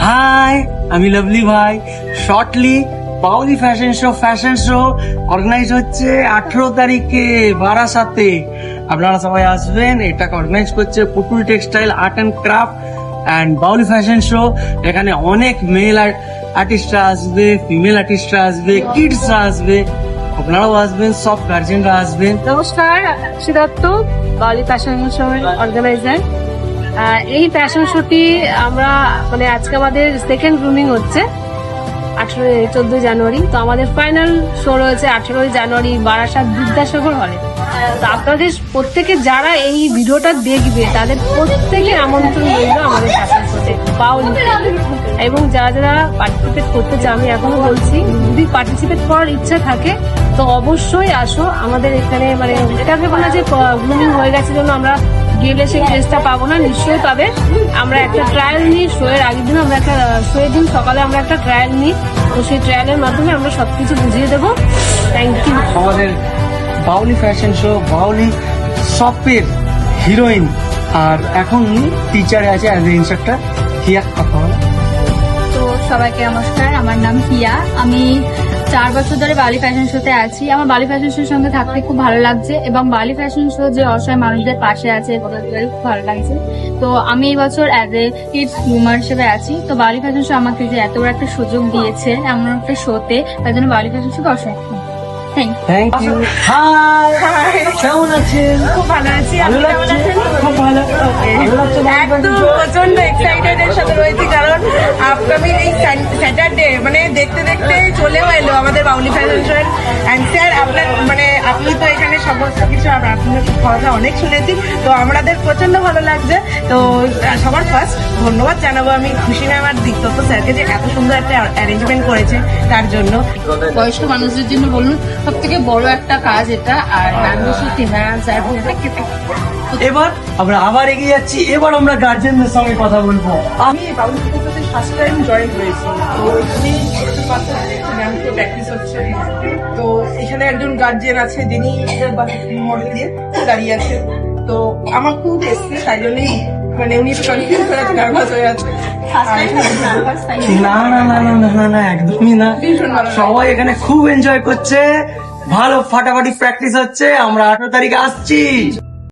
High, আমি lovely ভাই। Shortly বাউলি ফ্যাশন শো অর্গানাইজ হচ্ছে 18 তারিখে বারাসাতে। আপনারা সবাই আসবেন। এটা অর্গানাইজ করছে Putul textile art and craft and Bauli fashion show. এখানে অনেক মেল আর্টিস্টরা আসবে, ফিমেল আর্টিস্টরা আসবে, কিডসরা আসবে, আপনারাও আসবেন, সব গার্জেনরা আসবেন। নমস্কার, সিদ্ধার্থ বাউলি ফ্যাশন শো অর্গানাইজার। এই ফ্যাশন শোটি আমরা আজকে আমাদের সেকেন্ড গ্রুমিং হচ্ছে 14 জানুয়ারি। তো আমাদের ফাইনাল শো রয়েছে 18 জানুয়ারি বারাসাত বিদ্যাসাগর হলে। তো আপনাদের প্রত্যেকে যারা এই ভিডিওটা দেখবে তাদের প্রত্যেকে আমন্ত্রণ রইল আমাদের ফ্যাশন শোতে বাউলি। এবং যারা যারা পার্টিসিপেট করতে চায়, আমি এখনো বলছি, যদি পার্টিসিপেট করার ইচ্ছা থাকে তো অবশ্যই আসো আমাদের এখানে। এটা ভেবো না যে গ্রুমিং হয়ে গেছে জন্য আমরা গেলে সেই ড্রেসটা পাবো না, নিশ্চয়ই পাবে। আমরা একটা ট্রায়াল নিই, শো এর আগের দিন আমরা একটা শো এর দিন সকালে আমরা একটা ট্রায়াল নিই। তো সেই ট্রায়ালের মাধ্যমে আমরা সবকিছু বুঝিয়ে দেবো। Thank you. আমাদের বাউলি ফ্যাশন শো, বাউলি শপের হিরোইন আর এখন টিচারে আছে অ্যাজ এ ইনস্ট্রাক্টর। হিয়া, কথা বলো। তো সবাইকে নমস্কার, আমার নাম হিয়া। আমি 4 বছর ধরে বালি ফ্যাশন শোতে আছি। আমার বালি ফ্যাশন শোর সঙ্গে থাকতে খুব ভালো লাগছে এবং বালি ফ্যাশন শো যে অসহায় মানুষদের পাশে আছে খুব ভালো লাগছে। তো আমি এই বছর অ্যাজ এ কিডস গ্রুমার হিসেবে আছি। তো বালি ফ্যাশন শো আমাকে যে এত বড় একটা সুযোগ দিয়েছে এমন একটা শোতে, তার জন্য বালি ফ্যাশন শোকে অসংখ্য থ্যাংক ইউ। হাই, কেমন আছেন? খুব ভালো আছি। ভালো লাগছে? খুব ভালো লাগছে। একদম প্রচন্ড এক্সাইটেড এর সাথে রয়েছি, কারণ আপকামিং এই স্যাটারডে দেখতে দেখতে চলেও এলো আমাদের বাউলি ফ্যাশন শো এর। অ্যান্ড স্যার, আপনার আপনি তো এখানে সমস্ত কিছু আপনার কথা অনেক শুনেছি, তো আমাদের প্রচন্ড ভালো লাগছে। তো সবার ফার্স্ট ধন্যবাদ জানাবো আমি খুশি ম্যাম আর দীপ্ত স্যারকে যে এত সুন্দর একটা অ্যারেঞ্জমেন্ট করেছে তার জন্য। বয়স্ক মানুষদের জন্য বলুন সব থেকে বড় একটা কাজ এটা। আর ম্যামদের সত্যি ম্যাম স্যার এবার আমরা আবার এগিয়ে যাচ্ছি। এবার আমরা গার্জেনদের সঙ্গে কথা বলবো। আমি বাউলি ফ্যাশনশোতে ফার্স্ট টাইম জয়েন হয়েছি। তো এখানে ম্যামকে প্র্যাকটিস হচ্ছে। তো এখানে একজন গার্জিয়ান আছে যিনি মডেল দিয়ে দাঁড়িয়ে আছে। তো আমার খুব এসছে, তাই জন্যই উনি একটু কনফিউজ হয়ে আছে, নার্ভাস হয়ে আছে। না না না না না না, একদমই না। সবাই এখানে খুব এনজয় করছে, ভালো ফাটাফাটি প্র্যাকটিস হচ্ছে। আমরা 18 তারিখে আসছি।